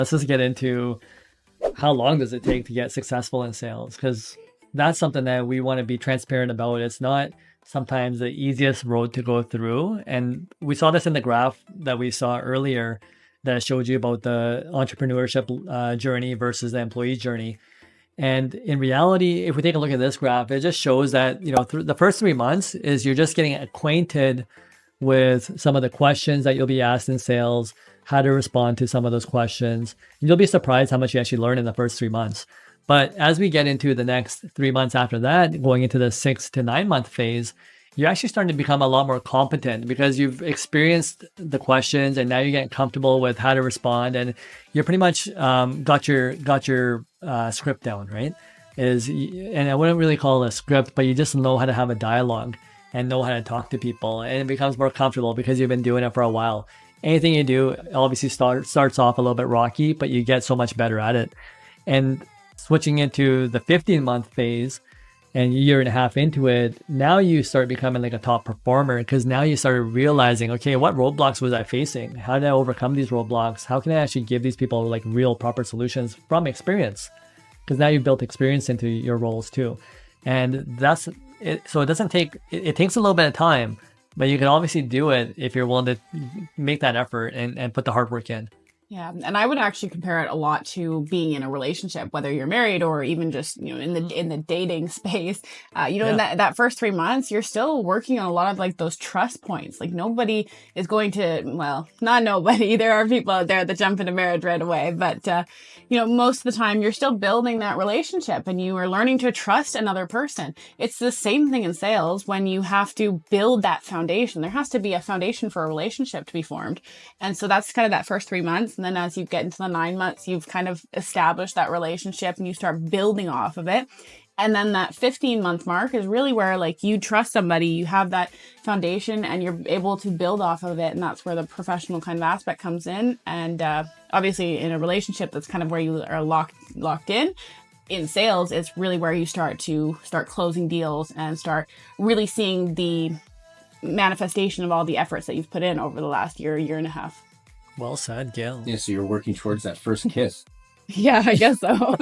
Let's just get into how long does it take to get successful in sales? Because that's something that we want to be transparent about. It's not sometimes the easiest road to go through. And we saw this in the graph that we saw earlier that showed you about the entrepreneurship journey versus the employee journey. And in reality, if we take a look at this graph, it just shows that, through the first 3 months is you're just getting acquainted with some of the questions that you'll be asked in sales, how to respond to some of those questions. And you'll be surprised how much you actually learn in the first 3 months. But as we get into the next 3 months after that, going into the 6 to 9 month phase, you're actually starting to become a lot more competent because you've experienced the questions and now you're getting comfortable with how to respond, and you're pretty much got your script down, right? And I wouldn't really call it a script, but you just know how to have a dialogue and know how to talk to people, and it becomes more comfortable because you've been doing it for a while. Anything you do obviously starts off a little bit rocky, but you get so much better at it. And switching into the 15-month phase and a year and a half into it, now you start becoming like a top performer because now you started realizing, okay, what roadblocks was I facing? How did I overcome these roadblocks? How can I actually give these people like real proper solutions from experience? Because now you've built experience into your roles too. And that's it. So it takes a little bit of time, but you can obviously do it if you're willing to make that effort and put the hard work in. Yeah, and I would actually compare it a lot to being in a relationship, whether you're married or even just in the dating space. In that first 3 months, you're still working on a lot of like those trust points. Like nobody is going to, well, not nobody. There are people out there that jump into marriage right away, but most of the time you're still building that relationship and you are learning to trust another person. It's the same thing in sales when you have to build that foundation. There has to be a foundation for a relationship to be formed, and so that's kind of that first 3 months. And then as you get into the 9 months, you've kind of established that relationship and you start building off of it. And then that 15-month mark is really where like you trust somebody, you have that foundation and you're able to build off of it. And that's where the professional kind of aspect comes in. And obviously in a relationship, that's kind of where you are locked in. In sales, it's really where you start closing deals and start really seeing the manifestation of all the efforts that you've put in over the last year and a half. Well said, Gail. Yeah, so you're working towards that first kiss. Yeah, I guess so.